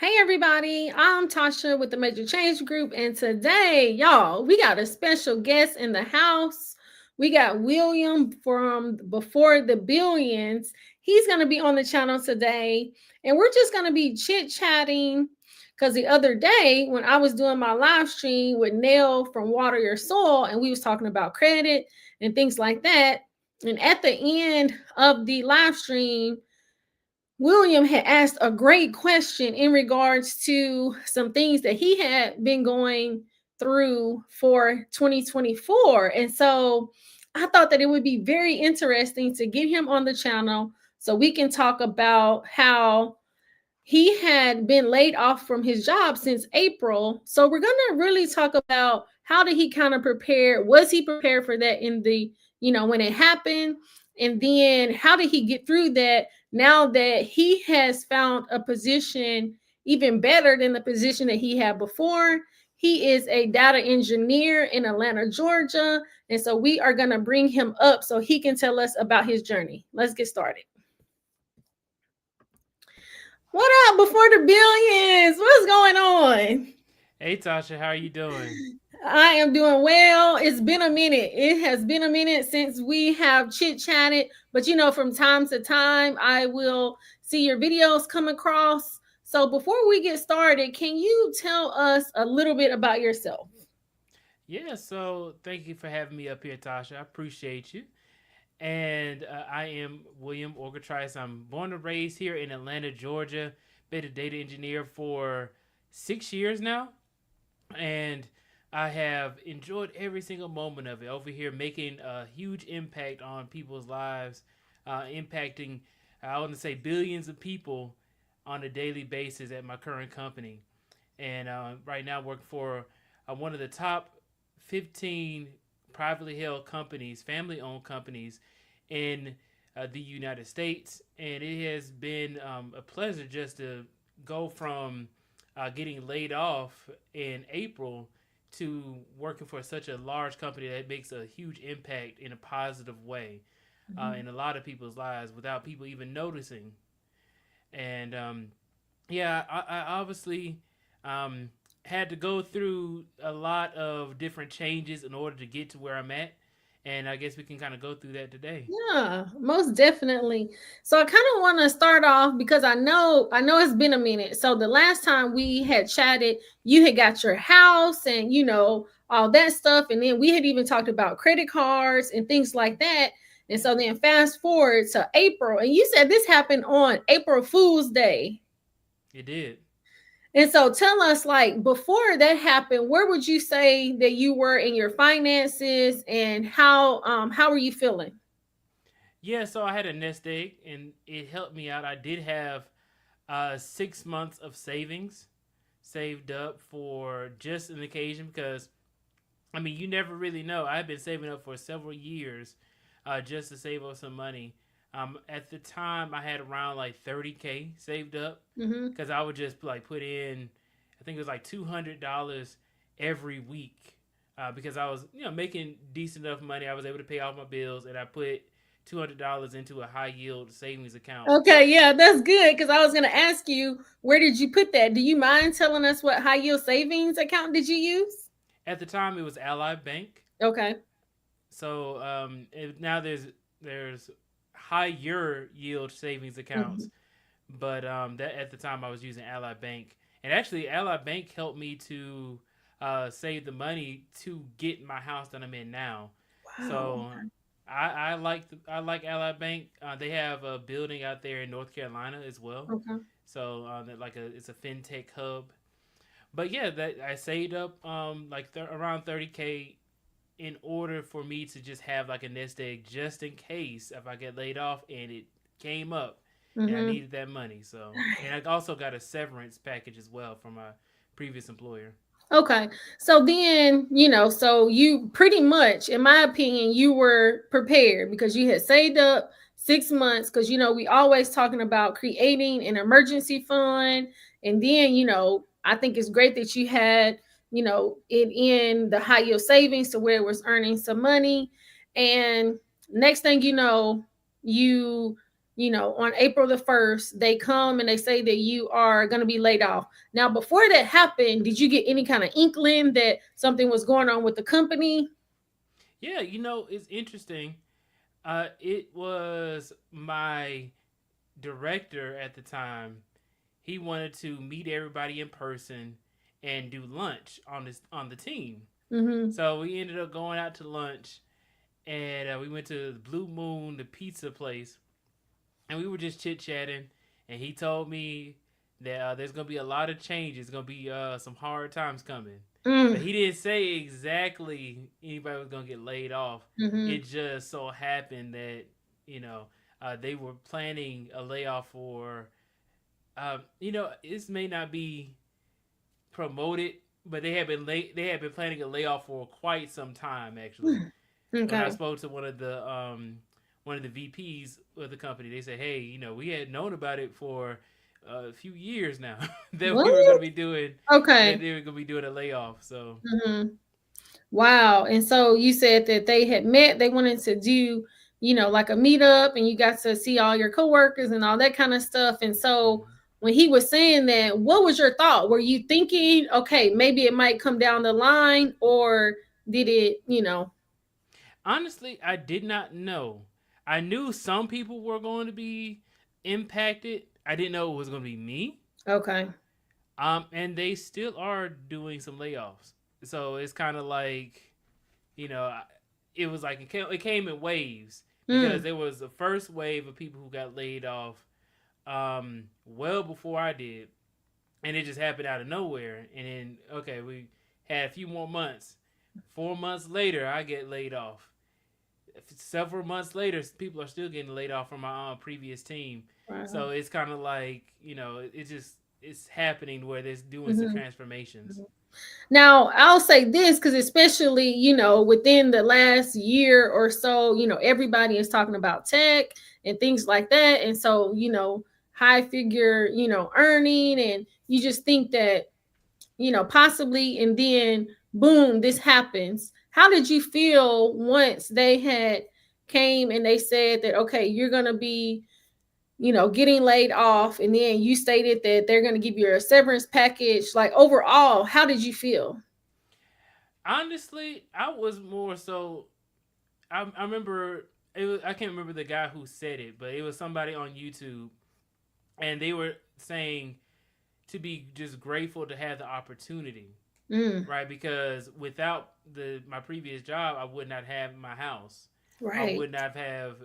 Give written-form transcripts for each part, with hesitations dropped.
Hey everybody, I'm Tasha with the Major Change Group, and today, y'all, we got a special guest in the house. We got William from Before the Billions. He's going to be on the channel today, and we're just going to be chit chatting because the other day when I was doing my live stream with Nell from Water Your Soul, and we was talking about credit and things like that, and at the end of the live stream, William had asked a great question in regards to some things that he had been going through for 2024. And so I thought that it would be very interesting to get him on the channel so we can talk about how he had been laid off from his job since April. So we're going to really talk about how did he kind of prepare? Was he prepared for that in the, when it happened? And then how did he get through that now that he has found a position even better than the position that he had before? He is a data engineer in Atlanta, Georgia. And so we are going to bring him up so he can tell us about his journey. Let's get started. What up, Before the Billions? What's going on? Hey Tasha, how are you doing? I am doing well. It's been a minute. It has been a minute since we have chit chatted, but from time to time, I will see your videos come across. So before we get started, can you tell us a little bit about yourself? Yeah, so thank you for having me up here, Tasha. I appreciate you. And I am William Orgetrice. I'm born and raised here in Atlanta, Georgia. Been a data engineer for 6 years now, and I have enjoyed every single moment of it. Over here, making a huge impact on people's lives, impacting, I want to say, billions of people on a daily basis at my current company. And right now, work for one of the top 15 privately held companies, family-owned companies in the United States. And it has been a pleasure just to go from getting laid off in April to working for such a large company that makes a huge impact in a positive way in a lot of people's lives without people even noticing. And yeah, I obviously um, had to go through a lot of different changes in order to get to where I'm at. And I guess we can kind of go through that today. Yeah, most definitely. So I kind of want to start off because I know it's been a minute. So the last time we had chatted, you had got your house and all that stuff, and then we had even talked about credit cards and things like that. And so then fast forward to April, and you said this happened on April Fool's Day. It did. And so tell us, like, before that happened, where would you say that you were in your finances, and how were you feeling? Yeah, so I had a nest egg and it helped me out. I did have 6 months of savings saved up for just an occasion because, I mean, you never really know. I've been saving up for several years just to save up some money. At the time, I had around like 30K saved up Mm-hmm. because I would just like put in, I think it was like $200 every week because I was making decent enough money. I was able to pay off my bills, and I put $200 into a high yield savings account. Okay, yeah, that's good because I was going to ask you, where did you put that? Do you mind telling us what high yield savings account did you use? At the time, it was Ally Bank. Okay. So now there's higher yield savings Mm-hmm. accounts, but that at the time I was using Ally Bank, and actually Ally Bank helped me to save the money to get my house that I'm in now. Wow. So I like Ally Bank. They have a building out there in North Carolina as well. Okay. So it's a fintech hub. But yeah, that I saved up around 30K in order for me to just have like a nest egg just in case if I get laid off and it came up and I Mm-hmm. needed that money. So, and I also got a severance package as well from my previous employer. Okay. So then, so you pretty much, in my opinion, you were prepared because you had saved up 6 months because, we always talking about creating an emergency fund. And then, I think it's great that you had, it in the high yield savings to where it was earning some money. And next thing you know, you on April the 1st, they come and they say that you are going to be laid off. Now, before that happened, did you get any kind of inkling that something was going on with the company? Yeah, it's interesting. It was my director at the time. He wanted to meet everybody in person and do lunch on the team. Mm-hmm. So we ended up going out to lunch, and we went to Blue Moon, the pizza place, and we were just chit chatting. And he told me that there's gonna be a lot of changes. Gonna be some hard times coming, but Mm. he didn't say exactly anybody was gonna get laid off. Mm-hmm. It just so happened that you know they were planning a layoff for this may not be promoted, but they had been planning a layoff for quite some time actually. When I Okay. spoke to one of the VPs of the company, they said, "Hey, we had known about it for a few years now that we were going What? to be doing that Okay. they were going to be doing a layoff." So, Mm-hmm. Wow. And so you said that they had met, they wanted to do, like a meetup, and you got to see all your coworkers and all that kind of stuff. And so mhm. when he was saying that, what was your thought? Were you thinking, okay, maybe it might come down the line, or did it? Honestly, I did not know. I knew some people were going to be impacted. I didn't know it was going to be me. Okay. And they still are doing some layoffs. So it's kind of like, you know, it was like it came in waves because Mm, there was the first wave of people who got laid off well before I did, and it just happened out of nowhere. And then okay, we had a few more months. 4 months later, I get laid off. Several months later, people are still getting laid off from my previous team. wow. So it's kind of like it's happening where they're doing some Mhm. transformations. Now, I'll say this because, especially, within the last year or so, everybody is talking about tech and things like that. And so, high figure, earning, and you just think that, possibly, and then boom, this happens. How did you feel once they had came and they said that, okay, you're going to be, getting laid off, and then you stated that they're going to give you a severance package? Like, overall, how did you feel? Honestly, I was more so. I remember I can't remember the guy who said it, but it was somebody on YouTube, and they were saying to be just grateful to have the opportunity, Mm, right? Because without the my previous job, I would not have my house. I right. would not have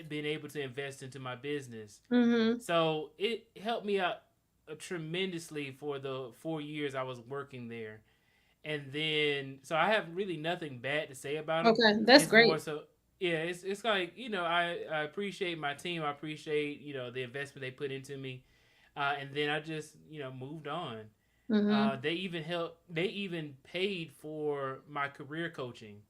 been able to invest into my business. Mm-hmm. So it helped me out tremendously for the 4 years I was working there. And then, so I have really nothing bad to say about them. Okay, that's It's more great. so, yeah, it's like, I appreciate my team. I appreciate, the investment they put into me. And then I just, moved on. Mm-hmm. They even paid for my career coaching.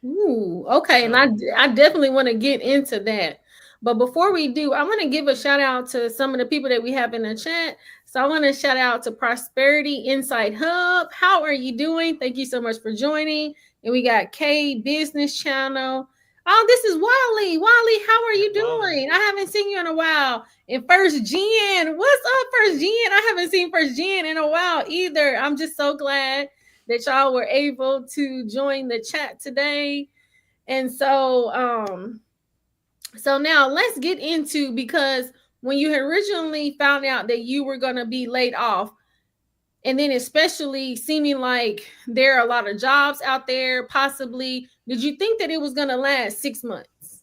Ooh, okay. And I, So, I definitely want to get into that. But before we do, I want to give a shout out to some of the people that we have in the chat. So I want to shout out to Prosperity Insight Hub. How are you doing? Thank you so much for joining. And we got K Business Channel. Oh, this is Wally. Wally, how are yep, you Wally. doing? I haven't seen you in a while. And First Gen, what's up, First Gen? I haven't seen First Gen in a while either. I'm just so glad that y'all were able to join the chat today. And so now let's get into, because when you had originally found out that you were going to be laid off, and then especially seeming like there are a lot of jobs out there, possibly, did you think that it was going to last 6 months?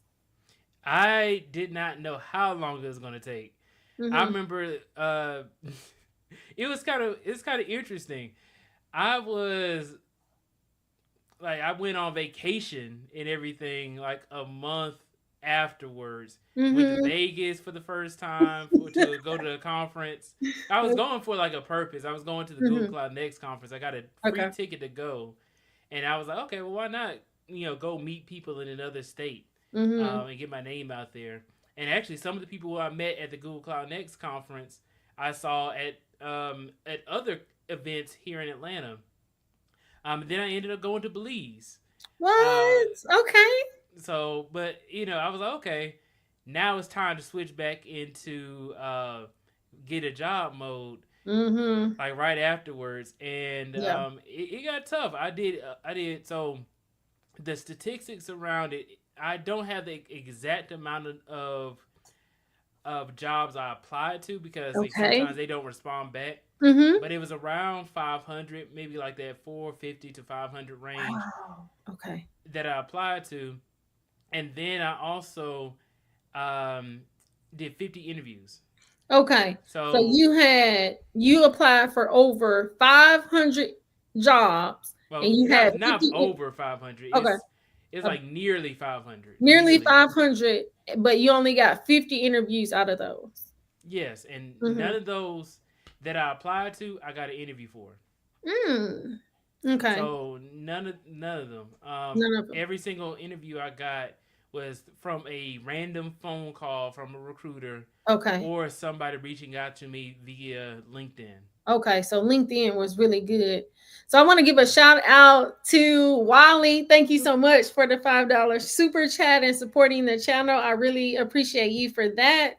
I did not know how long it was going to take. I Mm-hmm. remember it's kind of interesting. I was I went on vacation and everything like a month afterwards. Went to Mm-hmm. Vegas for the first time to go to a conference. I was going for like a purpose. I was going to the Google Mm-hmm. Cloud Next conference. I got a free Okay. ticket to go, and I was like, okay, well, why not? Go meet people in another state Mm-hmm. and get my name out there. And actually, some of the people who I met at the Google Cloud Next conference, I saw at other events here in Atlanta. Then I ended up going to Belize. Uh, What? Okay. but I was like, okay. Now it's time to switch back into get a job mode, Mm-hmm. like right afterwards, and Yeah. it got tough. I did so the statistics around it. I don't have the exact amount of jobs I applied to because like Okay. sometimes they don't respond back. Mm-hmm. But it was around 500, maybe like that 450 to 500 range Wow. Okay. that I applied to, and then I also um, did 50 interviews. Okay. So So, you applied for over 500 jobs and well, you had not 50. over 500. Okay. It's uh, like nearly 500, Nearly nearly. 500, but you only got 50 interviews out of those. Yes, and none Mm-hmm. of those that I applied to, I got an interview for. Mm. Okay. So none of them. None of them. Every single interview I got was from a random phone call from a recruiter Okay. or somebody reaching out to me via LinkedIn. Okay, so LinkedIn was really good. So I want to give a shout out to Wally. Thank you so much for the $5 super chat and supporting the channel. I really appreciate you for that.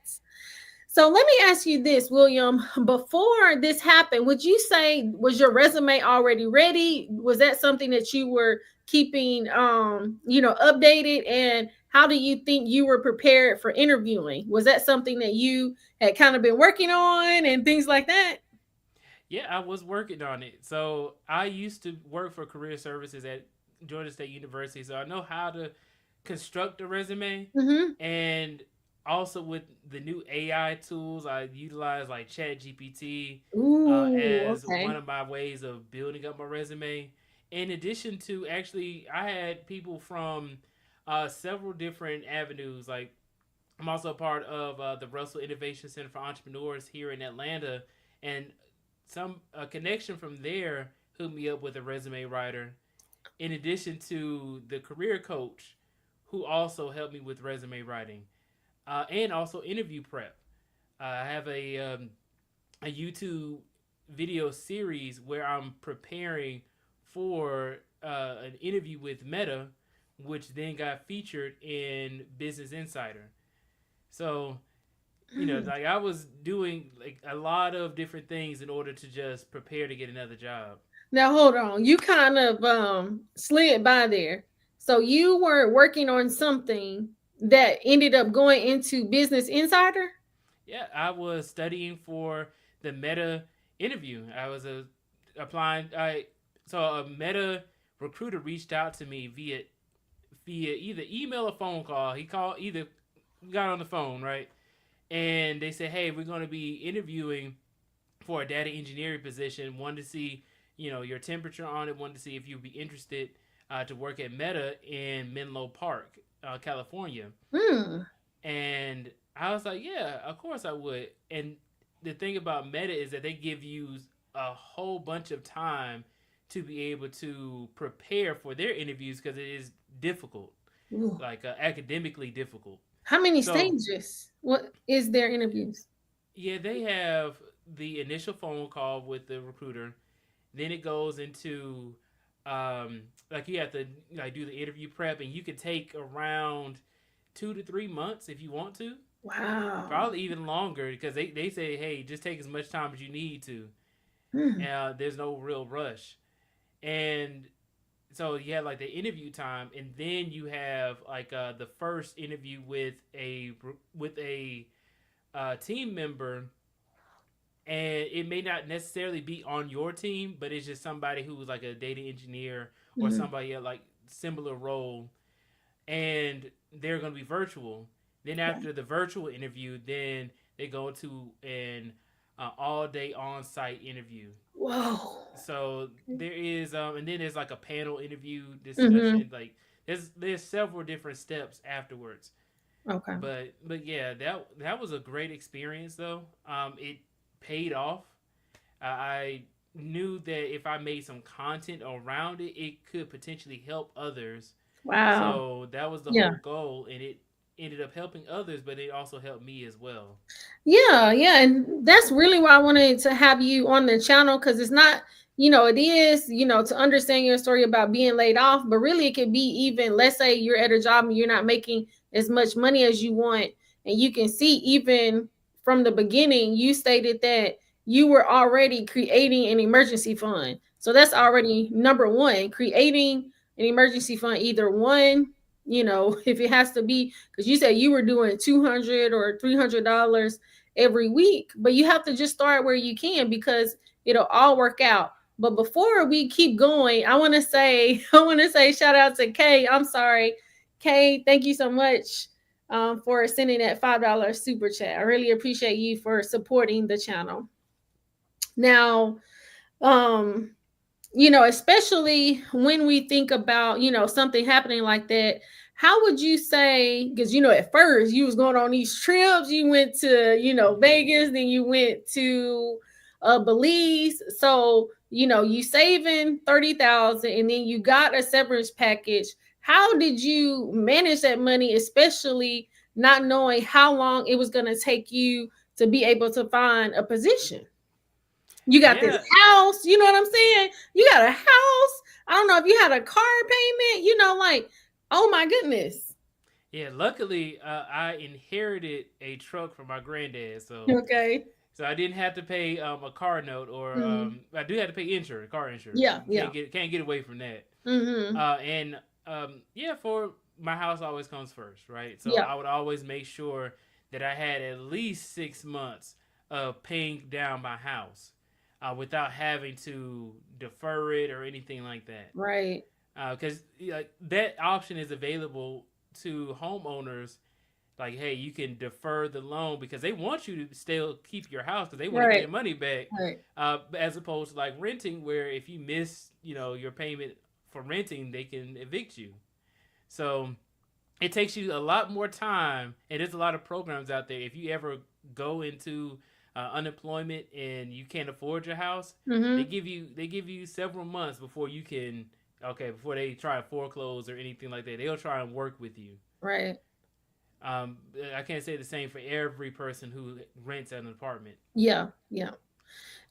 So let me ask you this, William. Before this happened, would you say was your resume already ready? Was that something that you were keeping updated? And how do you think you were prepared for interviewing? Was that something that you had kind of been working on and things like that? Yeah, I was working on it. So I used to work for career services at Georgia State University, so I know how to construct a resume. Mm-hmm. And also with the new AI tools, I utilize like Chat GPT Ooh, as one okay. of my ways of building up my resume. In addition to actually, I had people from several different avenues. Like I'm also a part of the Russell Innovation Center for Entrepreneurs here in Atlanta, and some a connection from there hooked me up with a resume writer. In addition to the career coach, who also helped me with resume writing and also interview prep. I have a YouTube video series where I'm preparing for an interview with Meta, which then got featured in Business Insider. So, Hmm. like I was doing like a lot of different things in order to just prepare to get another job. Now hold on. You kind of slid by there. So you were working on something that ended up going into Business Insider? Yeah, I was studying for the Meta interview. I was applying. I so a Meta recruiter reached out to me via either email or phone call. He called either got on the phone, right? And they said, "Hey, we're going to be interviewing for a data engineering position. Wanted to see, your temperature on it. Wanted to see if you'd be interested to work at Meta in Menlo Park, California." Hmm. And I was like, "Yeah, of course I would." And the thing about Meta is that they give you a whole bunch of time to be able to prepare for their interviews because it is difficult, Ooh. like academically difficult. How many So stages? What is their interviews? yeah, they have the initial phone call with the recruiter. Then it goes into like you have to like do the interview prep, and you could take around 2 to 3 months if you want to. Wow. Probably even longer because they say, hey, just take as much time as you need to. Hmm. There's no real rush. And so you have like the interview time, and then you have like the first interview with a team member, and it may not necessarily be on your team, but it's just somebody who was like a data engineer or Mhm. somebody at like similar role, and they're going to be virtual. Then after the virtual interview, then they go to an all day on site interview. Whoa. So there is, and then there's like a panel interview Mm-hmm. discussion. Like there's several different steps afterwards. Okay. But yeah, that was a great experience though. It paid off. I knew that if I made some content around it, it could potentially help others. Wow. So that was the Yeah. whole goal, and it ended up helping others, but it also helped me as well. Yeah, yeah, and that's really why I wanted to have you on the channel because it's not, it is, to understand your story about being laid off, but really it could be even, let's say you're at a job and you're not making as much money as you want. And you can see even from the beginning, you stated that you were already creating an emergency fund. So that's already number one, creating an emergency fund, either one, if it has to be, because you said you were doing 200 or $300 every week, but you have to just start where you can because it'll all work out. But before we keep going, I want to say, shout out to Kay. I'm sorry, Kay. Thank you so much for sending that $5 super chat. I really appreciate you for supporting the channel. Now, um, especially when we think about, something happening like that, how would you say, because, at first you was going on these trips, you went to, Vegas, then you went to Belize. So, you saving 30,000 and then you got a severance package. How did you manage that money, especially not knowing how long it was going to take you to be able to find a position? You got this Yeah, house, you know what I'm saying? You got a house. I don't know if you had a car payment, like, oh my goodness. yeah. Luckily, I inherited a truck from my granddad, Okay. so I didn't have to pay a car note, or Mhm. I do have to pay insurance, car insurance. Yeah, You yeah. can't get away from that. Mhm. And yeah, for my house always comes first, right? So Yeah. I would always make sure that I had at least 6 months of paying down my house without having to defer it or anything like that. Right. Because that option is available to homeowners. Like, hey, you can defer the loan because they want you to still keep your house because they want to get Right. their money back, Right. as opposed to like renting, where if you miss, your payment for renting, they can evict you. So it takes you a lot more time, and there's a lot of programs out there. If you ever go into unemployment and you can't afford your house, Mhm. they give you several months before you can, okay, before they try to foreclose or anything like that. They'll try and work with you. Right. Um, I can't say the same for every person who rents an apartment. Yeah. Yeah. Yeah,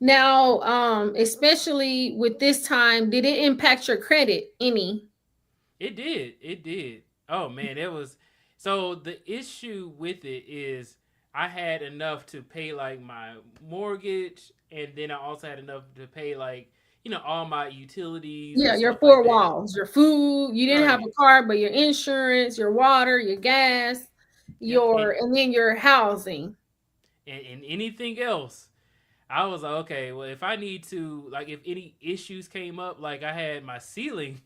Now, especially with this time, did it impact your credit any? it did. It did. Oh man, it was. So the issue with it is I had enough to pay like my mortgage, and then I also had enough to pay like all my utilities Yeah, and your stuff like four that. walls, your food. You didn't have Right. a car, but your insurance, your water, your gas, Yep. and then your housing. And anything else, I was like, okay, well, if I need to, like, if any issues came up, like I had my ceiling,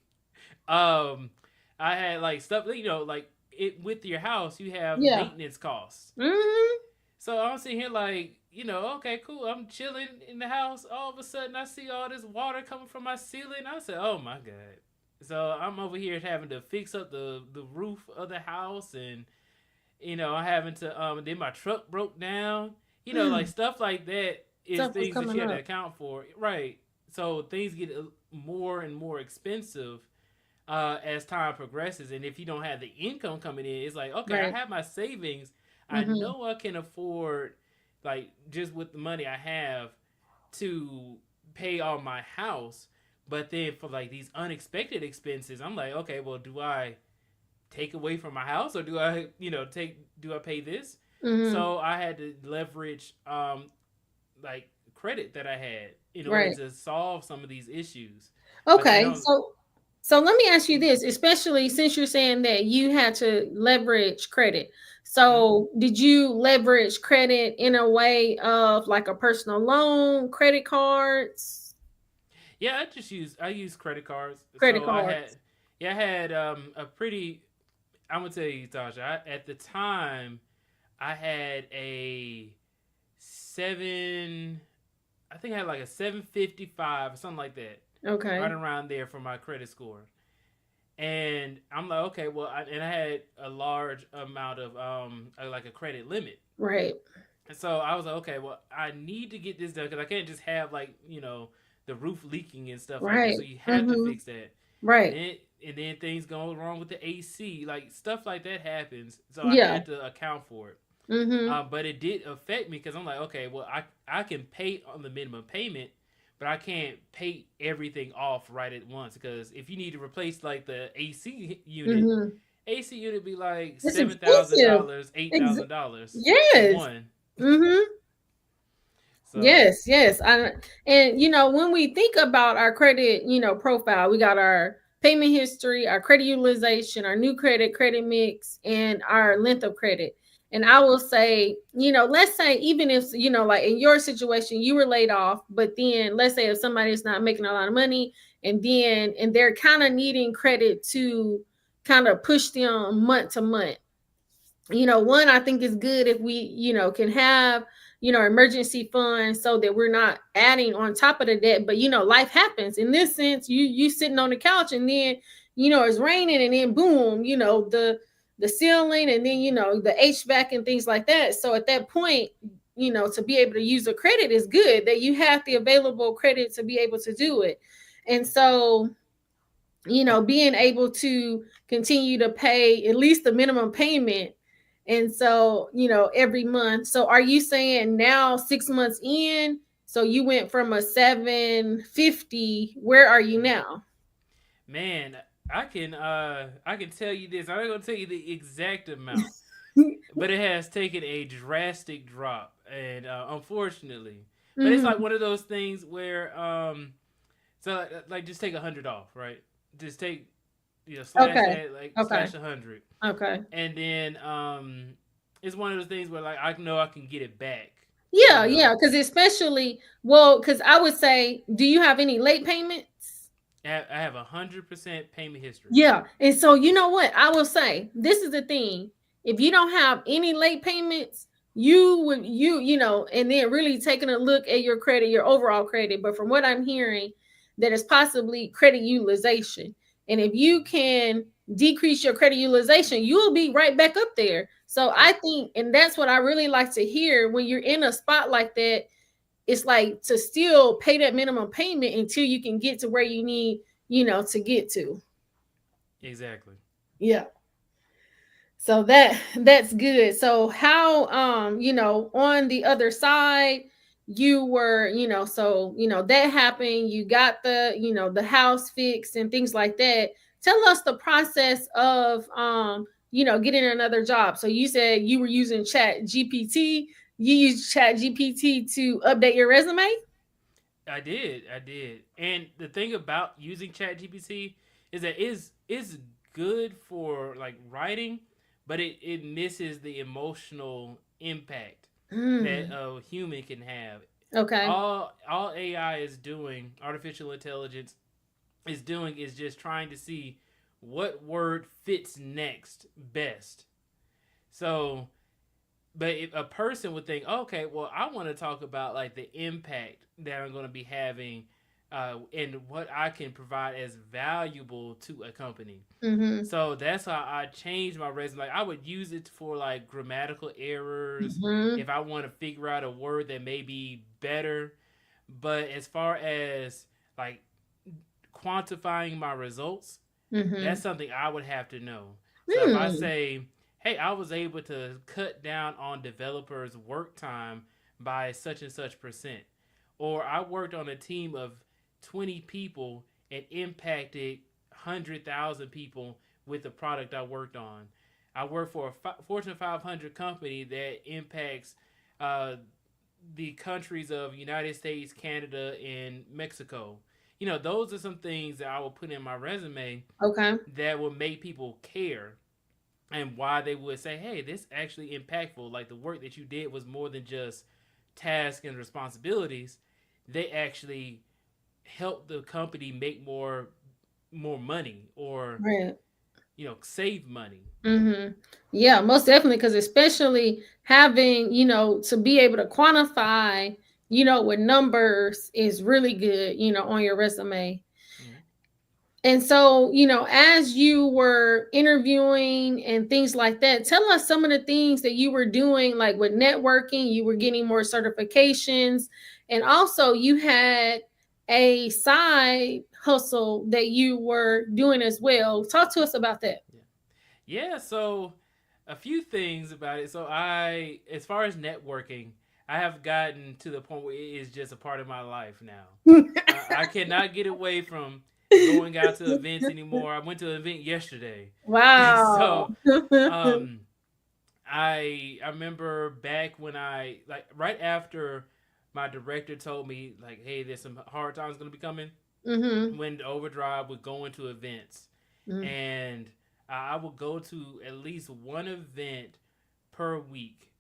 um, I had like stuff, like it with your house, you have Yeah. maintenance costs. Mhm. So I'm sitting here like, okay, cool. I'm chilling in the house. All of a sudden, I see all this water coming from my ceiling. I said, oh my god. So I'm over here having to fix up the roof of the house, and I'm having to then my truck broke down. Like stuff like that is Stuff was things that coming you have to up. account for, right? So things get more and more expensive as time progresses, and if you don't have the income coming in, it's like, okay, I Right. have my savings. I Mhm. know I can afford, like, just with the money I have, to pay on my house. But then for like these unexpected expenses, I'm like, okay, well, do I take away from my house, or do I, do I pay this? Mhm. So I had to leverage like credit that I had in order Right. to solve some of these issues. But then Okay. on So let me ask you this, especially since you're saying that you had to leverage credit. mhm. So did you leverage credit in a way of like a personal loan, credit cards, Yeah, I use credit cards. credit So cards? I had a pretty. I'm gonna tell you, Tasha. At the time, I had a seven. I think I had like a 755 or something like that, right Okay. around there for my credit score. And I'm like, okay, well, and I had a large amount of like a credit limit. Right. And so I was like, okay, well, I need to get this done because I can't just have like the roof leaking and stuff like that. Right. So you have to Mhm. fix that. And Right. then things go wrong with the AC, like stuff like that happens. So I Yeah. had to account for it. Mhm. But it did affect me because I'm like, okay, well, I can pay on the minimum payment, but I can't pay everything off right at once because if you need to replace like the AC unit, Mhm. AC unit be like It's expensive. $7,000, Ex- $8,000 for yes. one. Mm-hmm. So Yes, yes. And when we think about our credit, profile, we got our payment history, our credit utilization, our new credit mix, and our length of credit. And I yep. will say, let's say even if, like in your situation, you were laid off, but then let's say if somebody's not making a lot of money and they're kind of needing credit to kind of push them month to month. One, I think is good if we, can have, emergency funds so that we're not adding on top of the debt. But life happens. In this sense, you sitting on the couch and then, it's raining and then boom, the ceiling and then the HVAC and things like that. So at that point, to be able to use a credit is good that you have the available credit to be able to do it. And so being able to continue to pay at least the minimum payment. And so, every month. So are you saying now 6 months in? So you went from a 750. Where are you now? Man, I can tell you this. I'm not gonna tell you the exact amount, but it has taken a drastic drop, and unfortunately, but it's like Mhm. one of those things where so like just take 100 off, right? Just take slash Okay. that like Okay. slash 100, Okay. and then it's one of those things where like I know I can get it back, you Yeah, know. yeah. Because especially, well, because I would say, do you have any late payments? I have 100% payment history. Yeah. And so you know what? I will say this is the thing. If you don't have any late payments, and then really taking a look at your credit, your overall credit. But from what I'm hearing, that is possibly credit utilization. And if you can decrease your credit utilization, you'll be right back up there. So I Yep, think, and that's what I really like to hear when you're in a spot like that, it's like to still pay that minimum payment until you can get to where you need, to get to. exactly. Yeah. So that's good. So how on the other side you were, so that happened, you got the house fixed and things like that. Tell us the process of getting another job. So you said you were using Chat GPT. You use Chat GPT to update your resume? I did. And the thing about using ChatGPT is that is good for like writing, but it misses the emotional impact that Mm, a human can have. okay. All AI is doing, artificial intelligence is doing, is just trying to see what word fits next best. So but if a person would think, okay, well, I want to talk about like the impact that I'm going to be having, and what I can provide as valuable to a company. Mm-hmm. So that's how I changed my resume. Like I would use it for like grammatical errors Mm-hmm. if I want to figure out a word that may be better. But as far as like quantifying my results, Mm-hmm. that's something I would have to know. So if I Hmm. say, hey, I was able to cut down on developers' work time by such and such percent, or I worked on a team of 20 people and impacted 100,000 people with the product I worked on. I work for a Fortune 500 company that impacts uh, the countries of United States, Canada, and Mexico. Those are some things that I will put in my resume Okay. that will make people care, and why they would say, hey, this actually impactful. Like the work that you did was more than just tasks and responsibilities. They actually helped the company make more money, or Right. save money. Mm-hmm. Yeah, most definitely. Because especially having, to be able to quantify, with numbers is really good, on your resume. Mm-hmm. And so, as you were interviewing and things like that, tell us some of the things that you were doing, like with networking, you were getting more certifications, and also you had a side hustle that you were doing as well. Talk to us about that. Yeah. Yeah, so a few things about it. So as far as networking, I have gotten to the point where it is just a part of my life now. I cannot get away from. going out to events anymore. I went to an event yesterday. Wow. So um I remember back when I like right after my director told me like, hey, there's some hard times gonna be coming. Mhm. When Overdrive would go into events, Mm. and I would go to at least one event per week.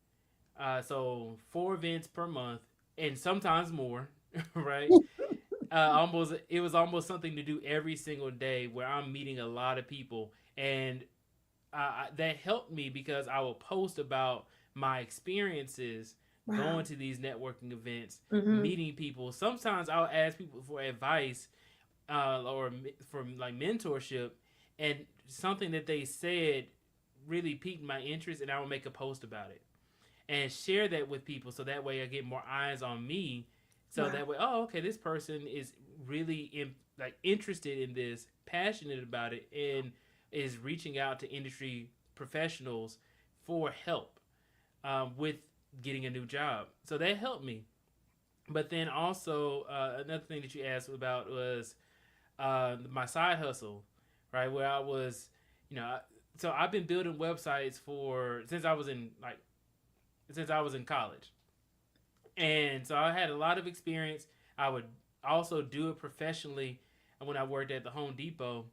So 4 events per month, and sometimes more, right? Almost it was almost something to do every single day where I'm meeting a lot of people, and that helped me because I will post about my experiences Wow. going to these networking events, Mhm. meeting people. Sometimes I'll ask people for advice or from like mentorship, and something that they said really piqued my interest, and I will make a post about it and share that with people, so that way I get more eyes on me. So Wow. that way, oh, okay, this person is really like interested in this, passionate about it, and is reaching out to industry professionals for help with getting a new job. So that helped me. But then also another thing that you asked about was my side hustle, right? Where I was, you know, so I've been building websites for since I was in college, and so I had a lot of experience. I would also do it professionally when I worked at the Home Depot,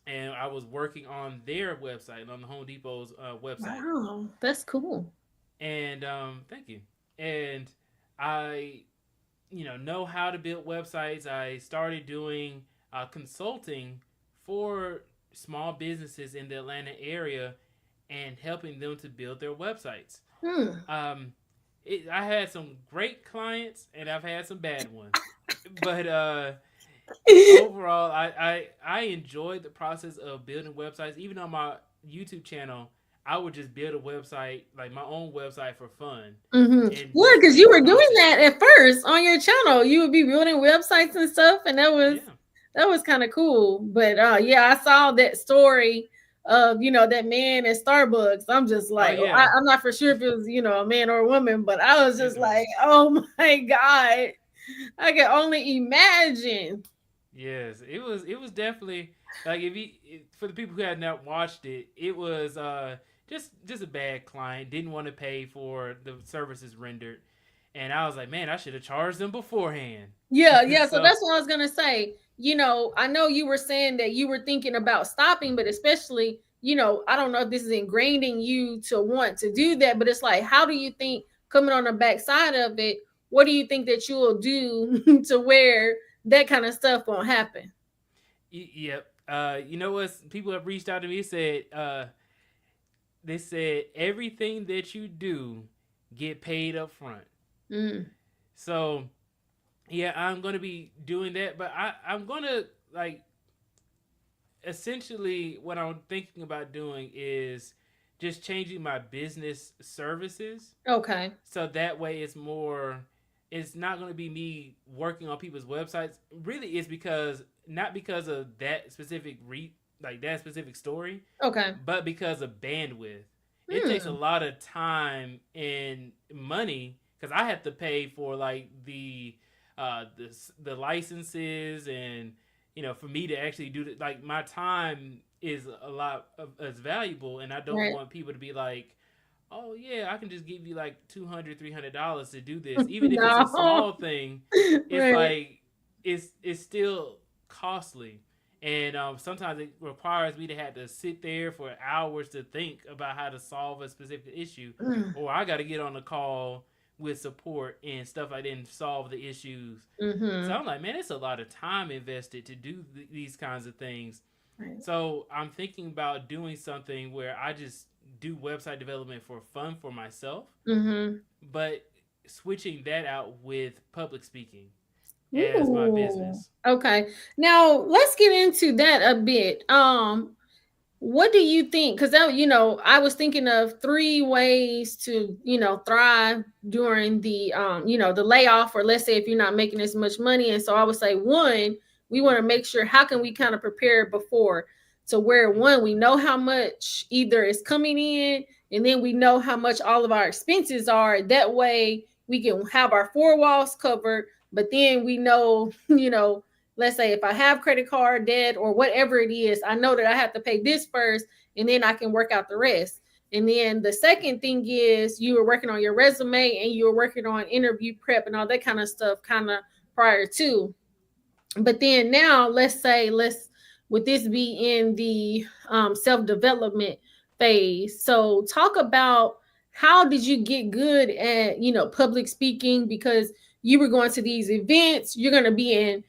and I was working on their website, on the Home Depot's website. Wow. That's cool. And thank you. And I, know how to build websites. I started doing consulting for small businesses in the Atlanta area and helping them to build their websites. Hmm. Um, I had some great clients and I've had some bad ones, but overall, I enjoyed the process of building websites. Even on my YouTube channel, I would just build a website, like my own website, for fun Hmm. and Yeah, just because you create were doing content. that at first on your channel. You would be building websites and stuff, and Yeah. that was kind of cool. But yeah, I saw that story of that man at Starbucks. I'm just Oh like, yeah, I'm not for sure if it was a man or a woman, but I was it's just a man. like, oh my god, I can only imagine. Yes, it was definitely like for the people who had not watched it, it was just a bad client, didn't want to pay for the services rendered, and I was like, man, I should have charged them beforehand. Yeah, yeah. So So that's what I was gonna say. I know you were saying that you were thinking about stopping, but especially, I don't know if this is ingrained in you to want to do that, but it's like, how do you think coming on the backside of it, what do you think that you will do to where that kind of stuff won't happen? yep. You know what? People have reached out to me, said they said everything that you do get paid up front. Mm, So yeah, I'm gonna be doing that, but I'm gonna like essentially what I'm thinking about doing is just changing my business services, okay. so that way it's not going to be me working on people's websites. Really, it's because not because of that specific like that specific story, Okay. but because of bandwidth. It takes a Hmm. lot of time and money because I have to pay for like the licenses, and for me to actually do it, like my time is a lot of is valuable, and I don't Right. want people to be like, oh yeah, I can just give you like $200-$300 to do this, even if it's a No. small thing. It's Right. like it's still costly, and sometimes it requires me to have to sit there for hours to think about how to solve a specific issue, Mm, or I got to get on a call with support and stuff like that and solve the issues. So mm-hmm. I'm like, man, it's a lot of time invested to do these kinds of things. Right. So I'm thinking about doing something where I just do website development for fun for myself, Mm-hmm. but switching that out with public speaking as my Ooh. business. Okay. Now let's get into that a bit. What do you think? Because I was thinking of three ways to, thrive during the layoff, or let's say if you're not making as much money. And so I would say one, we want to make sure how can we kind of prepare before to where Mm-hmm. one, we know how much either is coming in, and then we know how much all of our expenses are. That way we can have our four walls covered, but then we know, let's say if I have credit card debt or whatever it is, I know that I have to pay this first and then I can work out the rest. And then the second thing is you were working on your resume and you were working on interview prep and all that kind of stuff kind of prior to. But then now let's say let's would this be in the self-development phase? So talk about how did you get good at public speaking, because you were going to these events, you're going to be in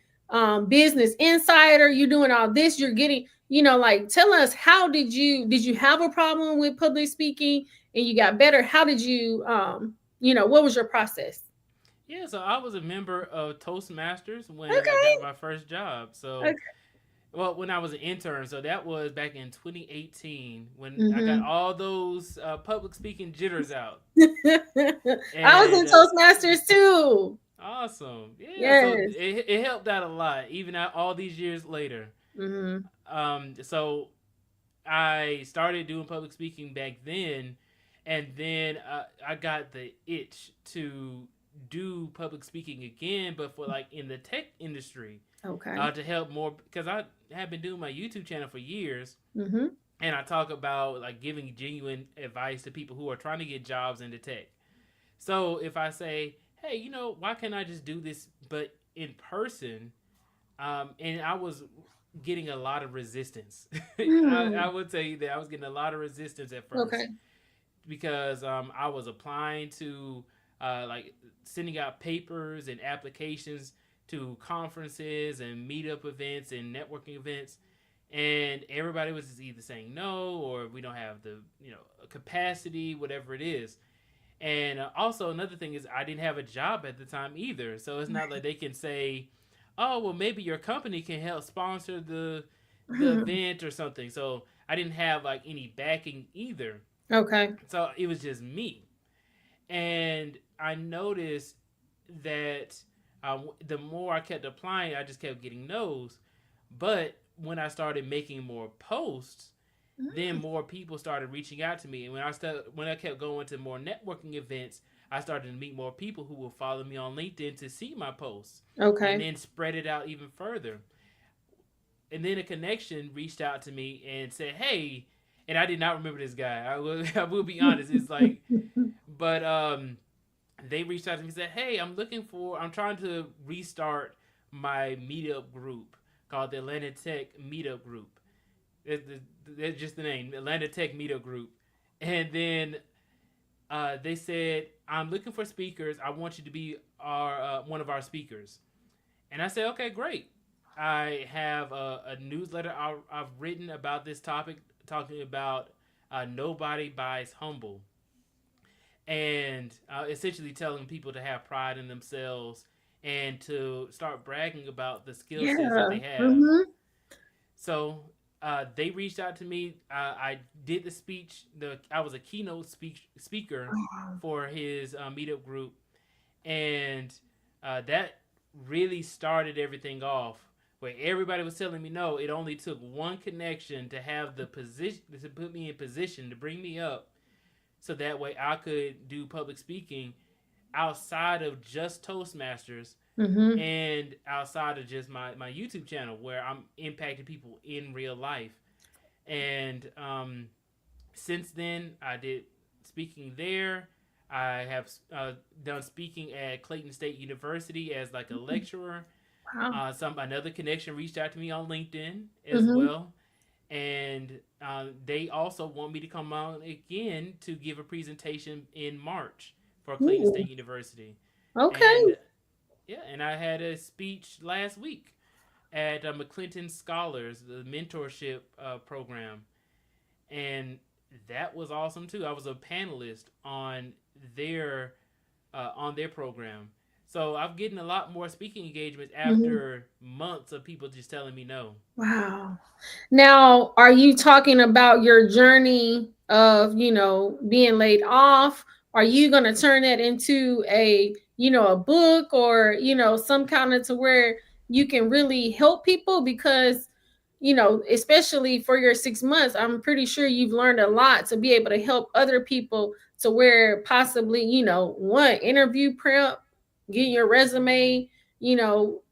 business insider, you're doing all this, you're getting, like, tell us, how did you have a problem with public speaking and you got better? How did you what was your process? Yeah, so I was a member of Toastmasters when I got Okay. my first job. So, Okay. well, when I was an intern, so that was back in 2018 when I got Mm-hmm. all those public speaking jitters out. I was in And Toastmasters too. awesome, yeah. So Yes. it helped out a lot, even all these years later. Mm-hmm. So I started doing public speaking back then, and then I got the itch to do public speaking again, but for like in the tech industry, Okay. to help more because I have been doing my YouTube channel for years, Mm-hmm. and I talk about like giving genuine advice to people who are trying to get jobs into tech. So if I say, hey, why can't I just do this but in person? And I was getting a lot of resistance. I Mm. would tell you that I was getting a lot of resistance at Okay. first because I was applying to like sending out papers and applications to conferences and meetup events and networking events, and everybody was just either saying no or we don't have the capacity, whatever it is. And also another thing is I didn't have a job at the time either, so it's not like they can say, "Oh, well, maybe your company can help sponsor the Mhm. event or something." So I didn't have like any backing either. Okay. So it was just me, and I noticed that the more I kept applying, I just kept getting no's. But when I started making more posts, then Mm. more people started reaching out to me, and when I kept going to more networking events, I started to meet more people who will follow me on LinkedIn to see my posts, and Okay. then spread it out even further. And then a connection reached out to me and said, "Hey," and I did not remember this guy. I will be honest. It's like, but they reached out to me and said, "Hey, I'm trying to restart my meetup group called the Atlanta Tech Meetup Group. It's just the name, Atlanta Tech Meetup Group." And then they said, "I'm looking for speakers. I want you to be our one of our speakers." And I said, "Okay, great." I have a newsletter I've written about this topic, talking about nobody buys humble, and essentially telling people to have pride in themselves and to start bragging about the skill sets that Yeah. they have. Mm-hmm. So they reached out to me. I did the speech. I was a keynote speaker for his meetup group, and that really started everything off. Where everybody was telling me no, it only took one connection to have the position to put me in position to bring me up, so that way I could do public speaking outside of just Toastmasters Mm-hmm. and outside of just my YouTube channel where I'm impacting people in real life. And since then, I did speaking there. I have done speaking at Clayton State University as like a lecturer. Wow. Some Another connection reached out to me on LinkedIn as Mm-hmm. well, and they also want me to come on again to give a presentation in March for Clayton Ooh. State University. Okay. And yeah, and I had a speech last week at McClinton Scholars, the mentorship program, and that was awesome too. I was a panelist their on their program. So I'm getting a lot more speaking engagements Mm-hmm. after months of people just telling me no. Wow. Now, are you talking about your journey of, being laid off? Are you going to turn that into a book, or, some kind of to where you can really help people? Because, especially for your 6 months, I'm pretty sure you've learned a lot to be able to help other people to where possibly, one interview prep, getting your resume, you know,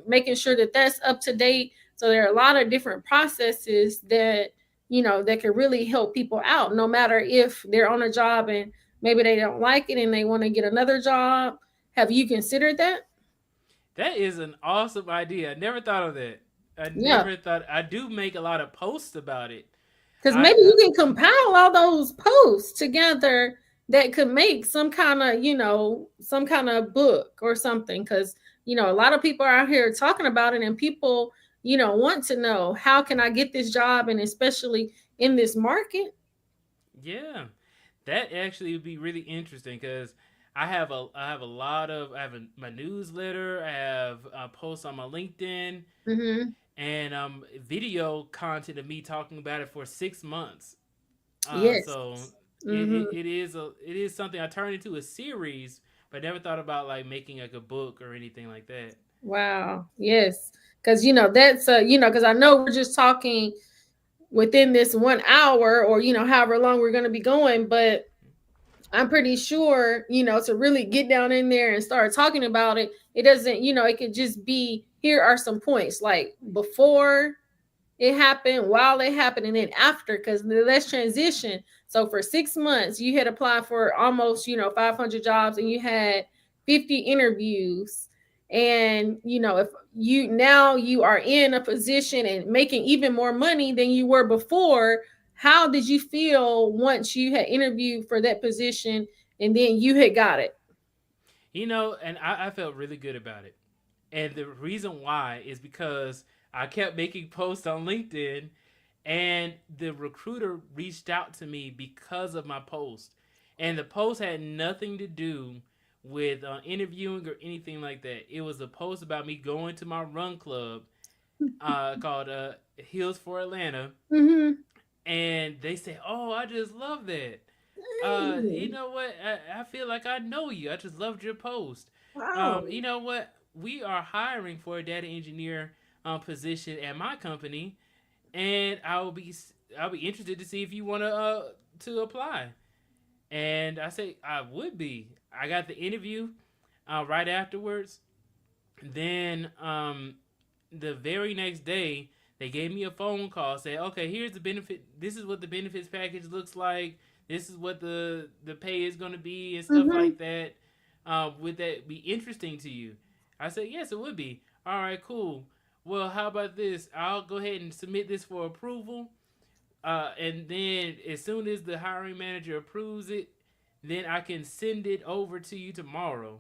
making sure that that's up to date. So there are a lot of different processes that, that can really help people out, no matter if they're on a job and maybe they don't like it and they want to get another job. Have you considered that? That is an awesome idea. I never thought of that. I Yeah. never thought. I do make a lot of posts about it. Because maybe I you can compile all those posts together that could make some kind of, some kind of book or something. Because, a lot of people are out here talking about it, and people, want to know, how can I get this job? And especially in this market. Yeah, that actually would be really interesting because I have a lot of my newsletter. I have posts on my LinkedIn Mm-hmm. and video content of me talking about it for 6 months. Yes. So Mm-hmm. it is something I turned into a series, but never thought about like making like a book or anything like that. Wow. Yes. Because, that's, because I know we're just talking within this 1 hour, or, however long we're going to be going. But I'm pretty sure, to really get down in there and start talking about it, it doesn't, it could just be, here are some points like before it happened, while it happened, and then after, because let's transition. So for 6 months, you had applied for almost, 500 jobs, and you had 50 interviews. And, if you are in a position and making even more money than you were before, how did you feel once you had interviewed for that position and then you had got it? And I felt really good about it. And the reason why is because I kept making posts on LinkedIn and the recruiter reached out to me because of my post. And the post had nothing to do with interviewing or anything like that. It was a post about me going to my run club called Hills for Atlanta. Mm-hmm. And they said, "Oh, I just love that. You Hey, know what? I feel like I know you. I just loved your post. wow. You know what? We are hiring for a data engineer position at my company, and I'll be interested to see if you want to apply." And I say I would be. I got the interview right afterwards. Then the very next day, they gave me a phone call. Say, okay, here's the benefit. This is what the benefits package looks like. This is what the pay is going to be and stuff Mm-hmm. like that. Would that be interesting to you? I said, yes, it would be. All right, cool. Well, how about this? I'll go ahead and submit this for approval. And then as soon as the hiring manager approves it, then I can send it over to you tomorrow.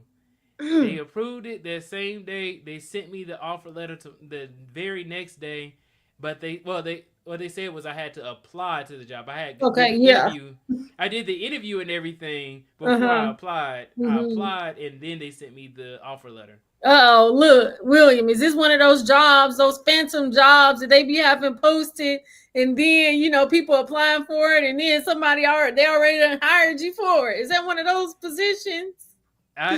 They approved it that same day. They sent me the offer letter to the very next day, but they what they said was I had to apply to the job. Did Okay, the yeah. interview. I did the interview and everything before I Uh-huh. applied. I Mm-hmm. applied and then they sent me the offer letter. Oh, look, William, is this one of those jobs, those phantom jobs that they be having posted, and then people applying for it, and then they already done hired you for it? Is that one of those positions?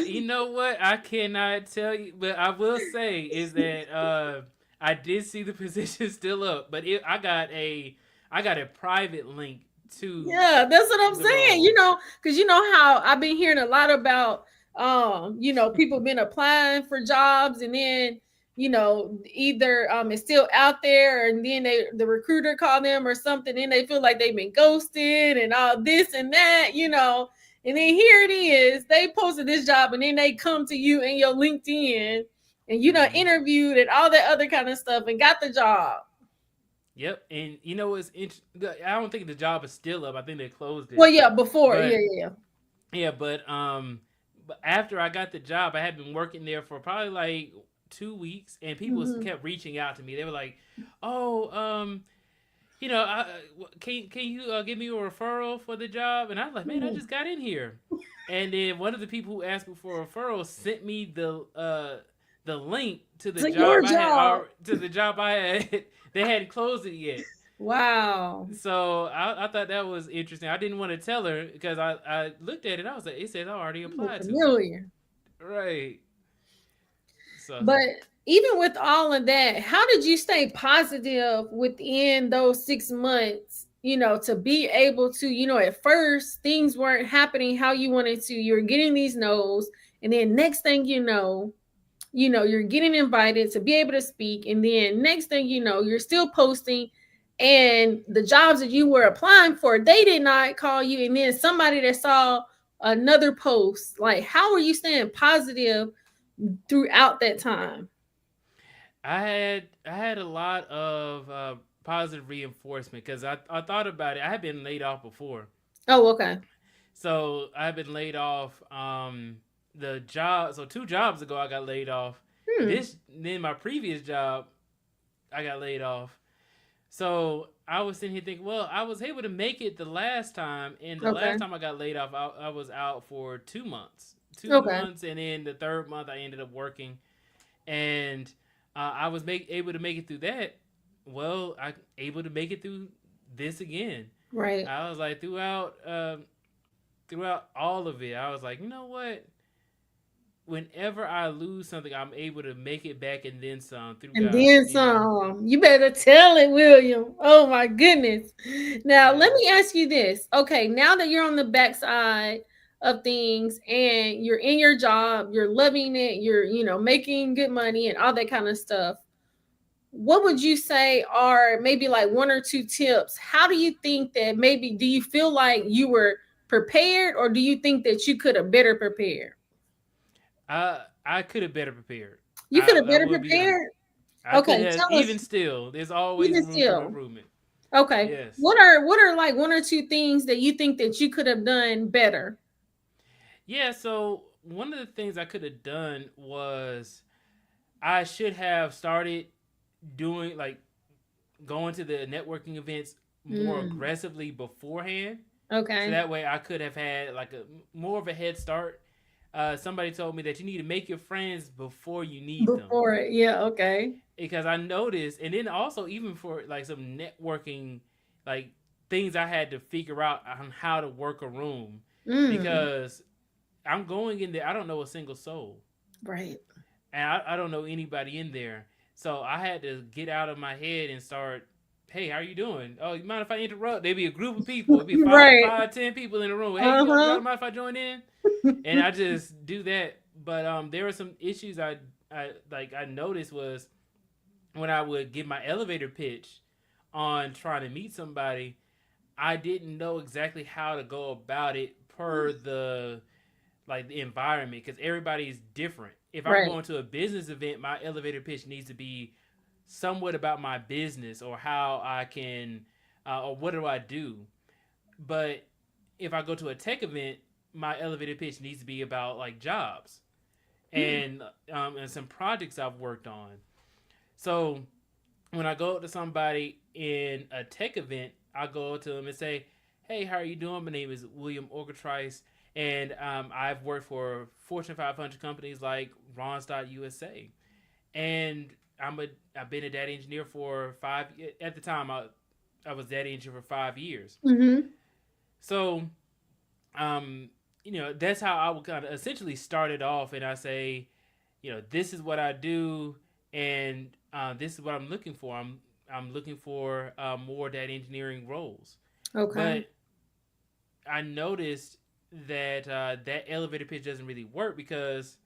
You know what? I cannot tell you, but I will say is that I did see the position still up, but I got a private link to Yeah, that's what I'm the saying. role. Because how I've been hearing a lot about people been applying for jobs, and then either it's still out there, and then the recruiter call them or something, then they feel like they've been ghosted and all this and that. And then here it is, they posted this job, and then they come to you in your LinkedIn, and Hmm. interviewed and all that other kind of stuff and got the job. Yep, and you know what's I don't think the job is still up. I think they closed Well, it, yeah, before, yeah, but yeah, yeah, but after I got the job, I had been working there for probably like 2 weeks, and yeah. people kept reaching out to me. They were like, "Oh, can you give me a referral for the job?" And I was like, "Man, I Mhm. just got in here." And then one of the people who asked me for a referral sent me the link to the To your job job. to the job I had. They hadn't closed it yet. Wow. So I thought that was interesting. I didn't want to tell her because I looked at it. I was like, it says I already Look applied to it. familiar. Right. So But even with all of that, how did you stay positive within those 6 months? To be able to, at first things weren't happening how you wanted to. You were getting these no's, and then next thing you're getting invited to be able to speak, and then next thing you know, you're still posting, and the jobs that you were applying for, they did not call you, and then somebody that saw another post, like how are you staying positive throughout that time? I had a lot of positive reinforcement because I thought about it. I had been laid off before, Oh, okay. so I've been laid off. The job, so 2 jobs ago I got laid off. Hmm. This then my previous job I got laid off. So I was sitting here thinking, well, I was able to make it the last time, and the Okay. last time I got laid off, I was out for 2 months, two Okay. months, and then the third month I ended up working, and I was able to make it through that. Well, I able to make it through this again. Right. I was like throughout all of it, I was like, you know what? Whenever I lose something, I'm able to make it back and then some through And God. then You know, some. You better tell it, William. Oh my goodness. Now, let yeah. me ask you this. Okay, now that you're on the backside of things and you're in your job, you're loving it, you're, making good money and all that kind of stuff. What would you say are maybe like one or two tips? How do you think that maybe do you feel like you were prepared, or do you think that you could have better prepared? I could have better prepared. You could have I better will be honest. prepared. I Okay, could have tell us even still. There's always even room for still. improvement. Okay. Yes. What are like one or two things that you think that you could have done better? Yeah. So one of the things I could have done was I should have started doing like going to the networking events more Mm, aggressively beforehand. So okay. that way I could have had like a more of a head start. Somebody told me that you need to make your friends before you need them, Before it. Yeah, okay. because I noticed, and then also even for like some networking, like things I had to figure out on how to work a room, Mm, because I'm going in there, I don't know a single soul, right. and I don't know anybody in there, so I had to get out of my head and start. Hey, how are you doing? Oh, you mind if I interrupt? There'd be a group of people. It'd be Right. 10 people in the room. Hey, you Uh-huh. don't mind if I join in? And I just do that. But there were some issues I noticed was when I would give my elevator pitch on trying to meet somebody, I didn't know exactly how to go about it per the environment, because everybody's different. If I'm Right. going to a business event, my elevator pitch needs to be somewhat about my business or how I can or what do I do. But if I go to a tech event, my elevator pitch needs to be about like jobs Mm, and some projects I've worked on. So when I go up to somebody in a tech event, I go up to them and say, "Hey, how are you doing? My name is William Orgetrice, and I've worked for Fortune 500 companies like Ronstadt USA, and I've been a data engineer for five. At the time, I was data engineer for 5 years. mm-hmm. So um, that's how I would kind of essentially start it off, and I say, this is what I do, and this is what I'm looking for. I'm looking for more data engineering roles, Okay. but I noticed that that elevator pitch doesn't really work because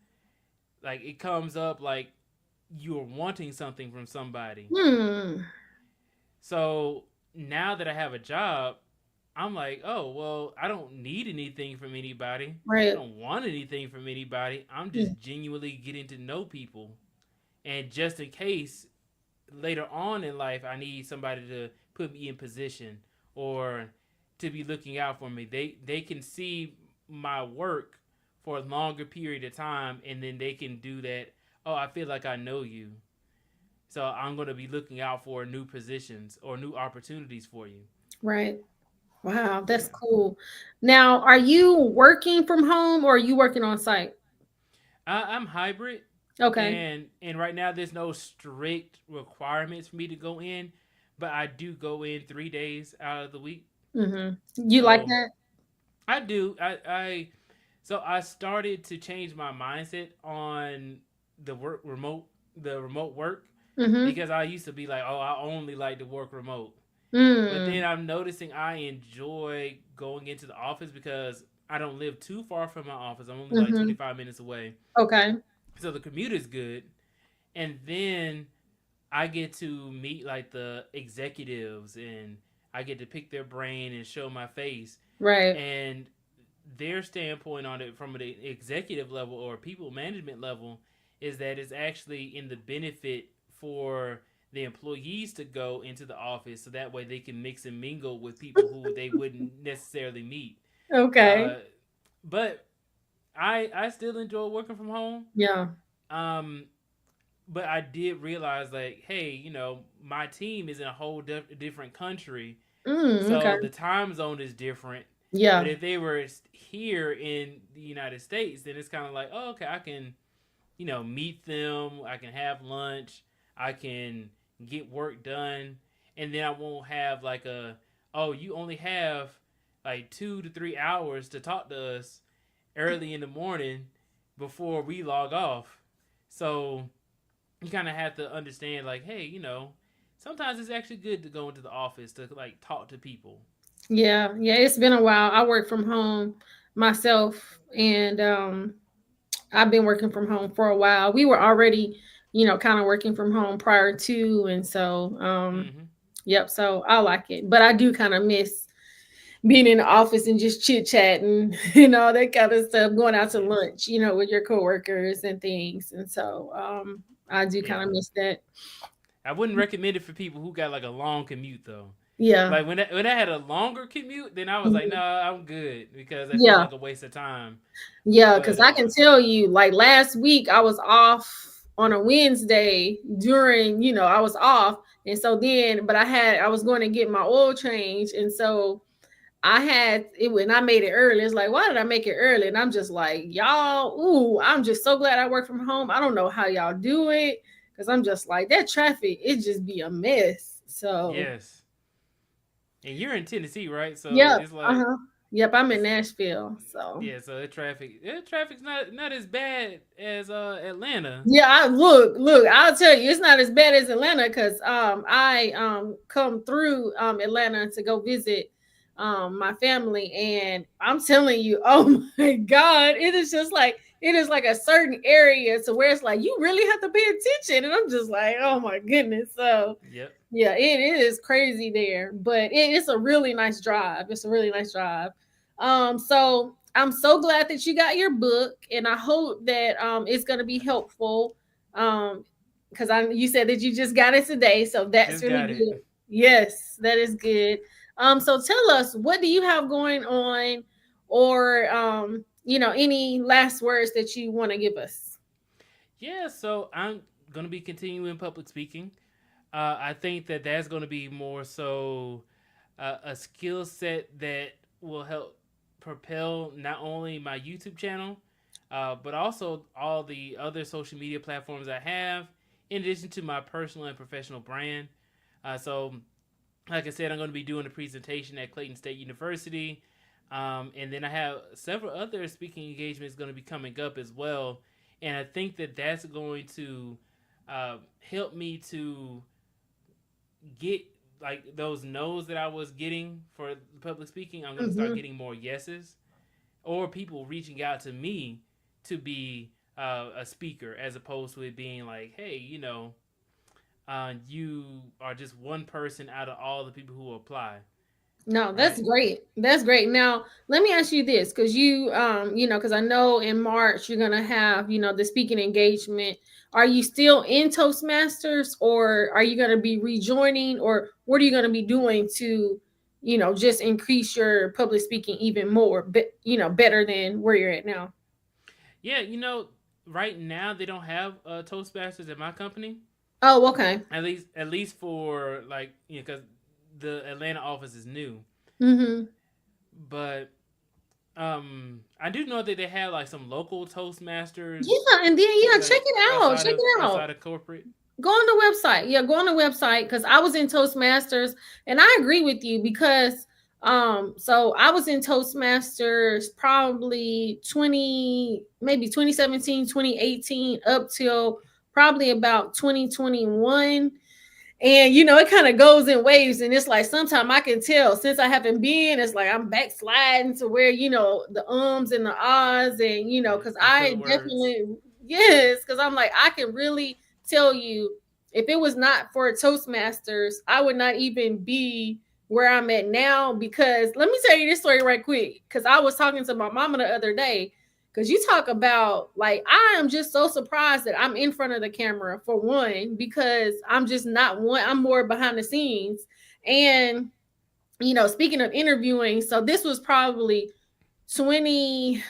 like it comes up like you're wanting something from somebody. Hmm. So now that I have a job, I'm like, oh, well, I don't need anything from anybody. I Right. don't want anything from anybody. I'm Mm, just genuinely getting to know people. And just in case later on in life I need somebody to put me in position or to be looking out for me, they can see my work for a longer period of time, and then they can do that. Oh, I feel like I know you. So I'm going to be looking out for new positions or new opportunities for you. right. Wow, that's Yeah. cool. Now, are you working from home or are you working on site? I'm hybrid, Okay. and right now there's no strict requirements for me to go in, but I do go in 3 days out of the week. Mm-hmm. You like So that? I do. I started to change my mindset on the remote work, Mm-hmm. because I used to be like, oh, I only like to work remote. But then Mm. I'm noticing I enjoy going into the office because I don't live too far from my office. I'm only like Mm-hmm. 25 minutes away. Okay. So the commute is good, and then I get to meet like the executives, and I get to pick their brain and show my face, Right. and their standpoint on it from an executive level or people management level is that it's actually in the benefit for the employees to go into the office so that way they can mix and mingle with people who they wouldn't necessarily meet. Okay. Uh, but I still enjoy working from home. Yeah. Um, but I did realize like, hey, my team is in a whole different country, Okay. so the time zone is different. But Yeah. if they were here in the United States, then it's kind of like, oh, okay, I can, meet them. I can have lunch. I can get work done, and then I won't have like oh, you only have like 2 to 3 hours to talk to us early in the morning before we log off. So you kind of have to understand, like, hey, sometimes it's actually good to go into the office to like talk to people. Yeah. Yeah. It's been a while. I work from home myself, and I've been working from home for a while. We were already, kind of working from home prior to, and so, Mm-hmm. yep. So I like it, but I do kind of miss being in the office and just chit chatting, that kind of stuff, going out to Yes. lunch, with your coworkers and things. And so, I do kind Yeah. of miss that. I wouldn't recommend it for people who got like a long commute though. Yeah. Like when I had a longer commute, then I was like, no, Mhm. I'm good because it feels Yeah. like a waste of time. Yeah. But Cause I can tell you, like last week, I was off on a Wednesday during, I was off. And so then, but I was going to get my oil change. And so I had it when I made it early. It's like, why did I make it early? And I'm just like, y'all, ooh, I'm just so glad I work from home. I don't know how y'all do it. Cause I'm just like, that traffic, it just be a mess. So, yes, and you're in Tennessee, right? So yep. it's like Uh-huh. Yep. I'm in it's Nashville. So, yeah. So the traffic's not as bad as Atlanta. yeah, look, I'll tell you, it's not as bad as Atlanta because I come through Atlanta to go visit my family, and I'm telling you, oh my god, it is just like it is like a certain area to where it's like you really have to pay attention, and I'm just like, oh my goodness. So Yep. yeah, it is crazy there, but it's a really nice drive. It's a really nice drive. So I'm so glad that you got your book, and I hope that it's going to be helpful. Because you said that you just got it today, so that's Just really got it. good. Yes, that is good. So tell us, what do you have going on, or any last words that you want to give us? Yeah. So I'm gonna be continuing public speaking. I think that that's gonna be more so a skill set that will help propel not only my YouTube channel, but also all the other social media platforms I have, in addition to my personal and professional brand. So, like I said, I'm going to be doing a presentation at Clayton State University. And then I have several other speaking engagements going to be coming up as well. And I think that that's going to help me to get like those no's that I was getting for public speaking. I'm going to start Hmm. getting more yeses, or people reaching out to me to be a speaker, as opposed to it being like, hey, you are just one person out of all the people who apply, No, that's right? great. That's great. Now, let me ask you this, because because I know in March you're gonna have, the speaking engagement. Are you still in Toastmasters, or are you gonna be rejoining, or what are you gonna be doing to, just increase your public speaking even more, but better than where you're at now? Yeah, right now they don't have Toastmasters at my company. Oh, okay. At least for like, because the Atlanta office is new. Mm-hmm. But I do know that they have like some local Toastmasters, Yeah, and then check like it out. outside Check of it out. outside of corporate. Go on the website. Yeah, go on the website, because I was in Toastmasters, and I agree with you because so I was in Toastmasters probably 20, maybe 2017, 2018, up till probably about 2021. And it kind of goes in waves, and it's like sometimes I can tell since I haven't been, it's like I'm backsliding to where the ums and the ahs, and Yeah, because the I filler words. definitely, Yes, because I'm like, I can really tell you, if it was not for Toastmasters, I would not even be where I'm at now. Because let me tell you this story right quick. Because I was talking to my mama the other day. Because you talk about, like, I am just so surprised that I'm in front of the camera for one, because I'm just not one, I'm more behind the scenes. And, speaking of interviewing, so this was probably 20,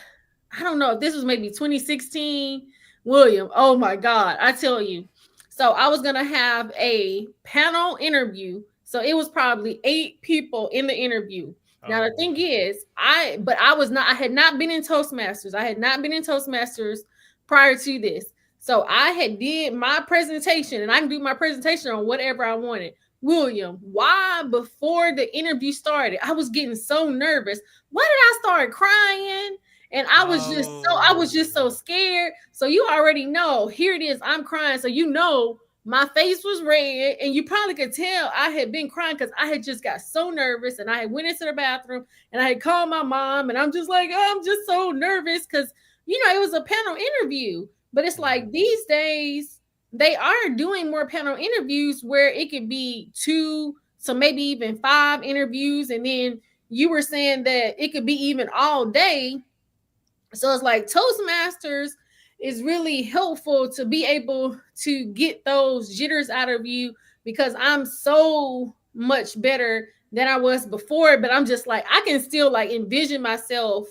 I don't know if this was maybe 2016. William, oh my God, I tell you. So I was going to have a panel interview. So it was probably 8 people in the interview. Now Oh the thing boy. is, I had not been in Toastmasters. I had not been in Toastmasters prior to this. So I had did my presentation, and I can do my presentation on whatever I wanted. William, why before the interview started, I was getting so nervous. Why did I start crying? And I was just so Oh. scared. So you already know, here it is, I'm crying. So my face was red, and you probably could tell I had been crying because I had just got so nervous, and I had went into the bathroom, and I had called my mom, and I'm just like, oh, I'm just so nervous because it was a panel interview. But it's Mhm. like these days they are doing more panel interviews where it could be two, so maybe even 5 interviews, and then you were saying that it could be even all day. So it's like Toastmasters is really helpful to be able to get those jitters out of you, because I'm so much better than I was before, but I'm just like, I can still like envision myself.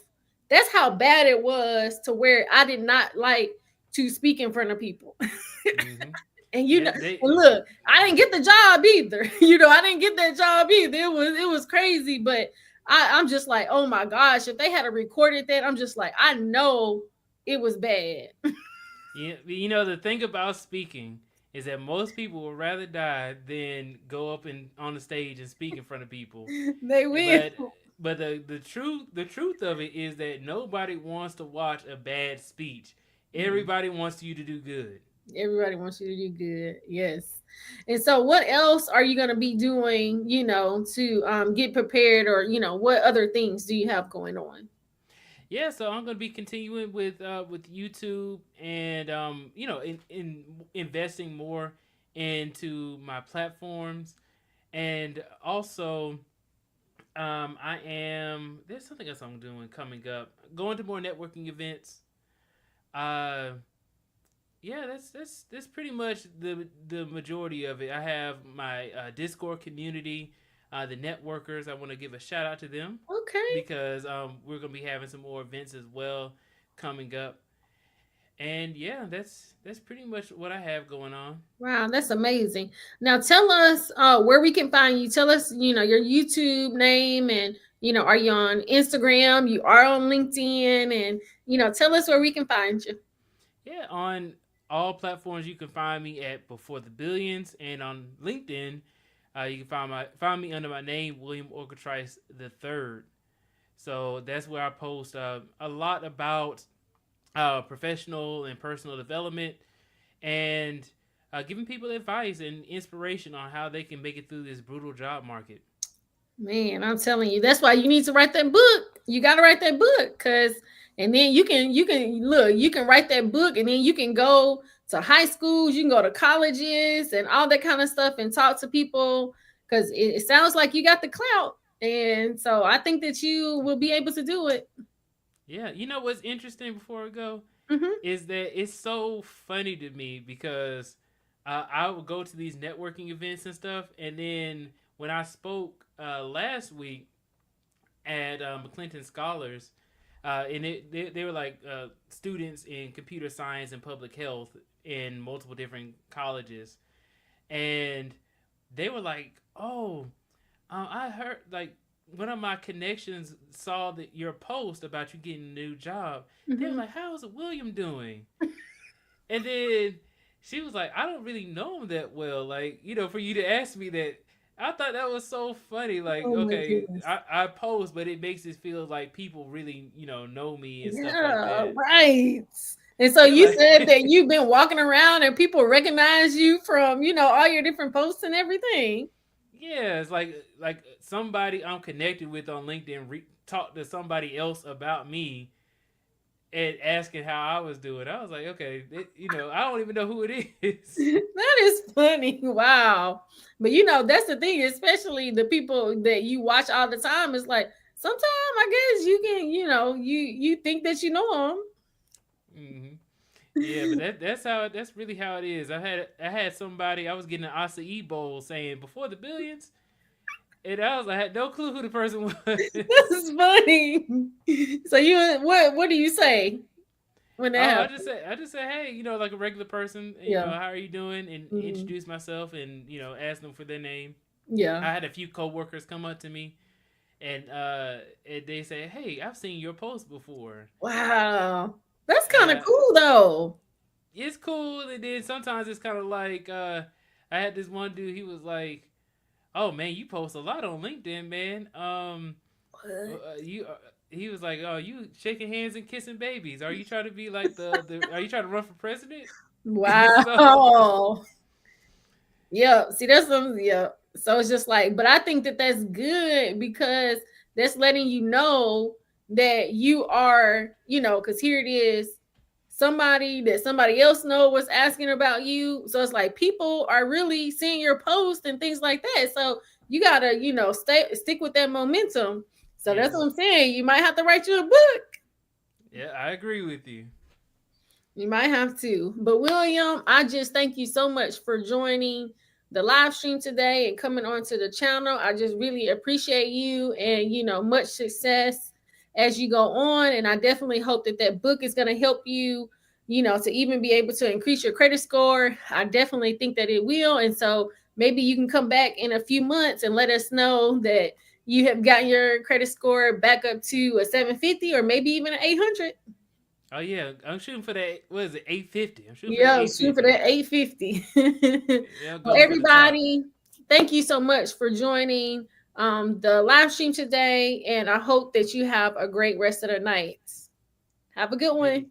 That's how bad it was, to where I did not like to speak in front of people. Mhm. And Yeah, and they look, I didn't get the job either. I didn't get that job either. It was crazy, but I'm just like, oh my gosh, if they had recorded that, I'm just like, I know it was bad. the thing about speaking is that most people would rather die than go up and on the stage and speak in front of people. They will. But the truth of it is that nobody wants to watch a bad speech. Everybody wants you to do good. Everybody wants you to do good. Yes. And so what else are you going to be doing, to get prepared, or, what other things do you have going on? Yeah, so I'm gonna be continuing with YouTube and in investing more into my platforms, and also I am there's something else I'm doing coming up. Going to more networking events. Uh, yeah, that's pretty much the majority of it. I have my Discord community, the networkers. I want to give a shout out to them Okay. because we're gonna be having some more events as well coming up. And yeah, that's pretty much what I have going on. Wow, that's amazing. Now tell us where we can find you. Tell us, your YouTube name, and are you on Instagram? You are on LinkedIn, and tell us where we can find you. Yeah, on all platforms you can find me at Before the Billions, and on LinkedIn, you can find me under my name, William Orchestrice the Third. So that's where I post a lot about professional and personal development, and giving people advice and inspiration on how they can make it through this brutal job market. Man, I'm telling you, that's why you need to write that book. You got to write that book, cuz and then you can look, you can write that book, and then you can go to high schools, you can go to colleges and all that kind of stuff, and talk to people, cuz it sounds like you got the clout. And so I think that you will be able to do it. Yeah, you know what's interesting before we go Mhm. is that it's so funny to me because I would go to these networking events and stuff, and then when I spoke last week at McClinton Scholars, and they were like students in computer science and public health in multiple different colleges, and they were like, "Oh, I heard like one of my connections saw that your post about you getting a new job. They were Mhm. like, "How's William doing?" And then she was like, "I don't really know him that well. Like, for you to ask me that, I thought that was so funny. Like, Oh my okay, goodness. I post, but it makes it feel like people really, know me and stuff like Yeah, that." right. And so They were you said that like, you've been walking around and people recognize you from, all your different posts and everything. yeah, it's like somebody I'm connected with on LinkedIn talked to somebody else about me, and asking how I was doing. I was like, okay, I don't even know who it is. That is funny. Wow. But you know, that's the thing, especially the people that you watch all the time. It's like sometimes I guess you can, you think that you know them. hmm Yeah, but that's really how it is. I had somebody I was getting an acai bowl saying before the billions, and I had no clue who the person This was. is funny. So what do you say when that Oh, I happens? just said I just said, hey, like a regular person, Yeah. how are you doing, and Mhm. introduce myself, and ask them for their name. Yeah. I had a few coworkers come up to me, and they say, hey, I've seen your post before. Wow. That's kind of Uh, cool though. it's cool, and then sometimes it's kind of like I had this one dude. He was like, "Oh man, you post a lot on LinkedIn, man. What? You." He was like, "Oh, you shaking hands and kissing babies. Are you trying to be like the? Are you trying to run for president?" So Wow. Yeah, see, that's some, yeah. So it's just like, but I think that that's good because that's letting you know that you are, because here it is, somebody that somebody else know was asking about you. So it's like people are really seeing your post and things like that. So you gotta, stick with that momentum. So that's what yes, I'm saying. You might have to write you a book. yeah, I agree with you. You might have to. But William, I just thank you so much for joining the live stream today and coming onto the channel. I just really appreciate you and much success as you go on, and I definitely hope that that book is going to help you, to even be able to increase your credit score. I definitely think that it will, and so maybe you can come back in a few months and let us know that you have gotten your credit score back up to a 750 or maybe even an 800. Oh yeah, I'm shooting for that. What is it? 850. I'm shooting for that Yeah, eight shoot for fifty. that 850. Yeah, I'm Well, going for the top. everybody, thank you so much for joining the live stream today. And I hope that you have a great rest of the night. Have a good Maybe one.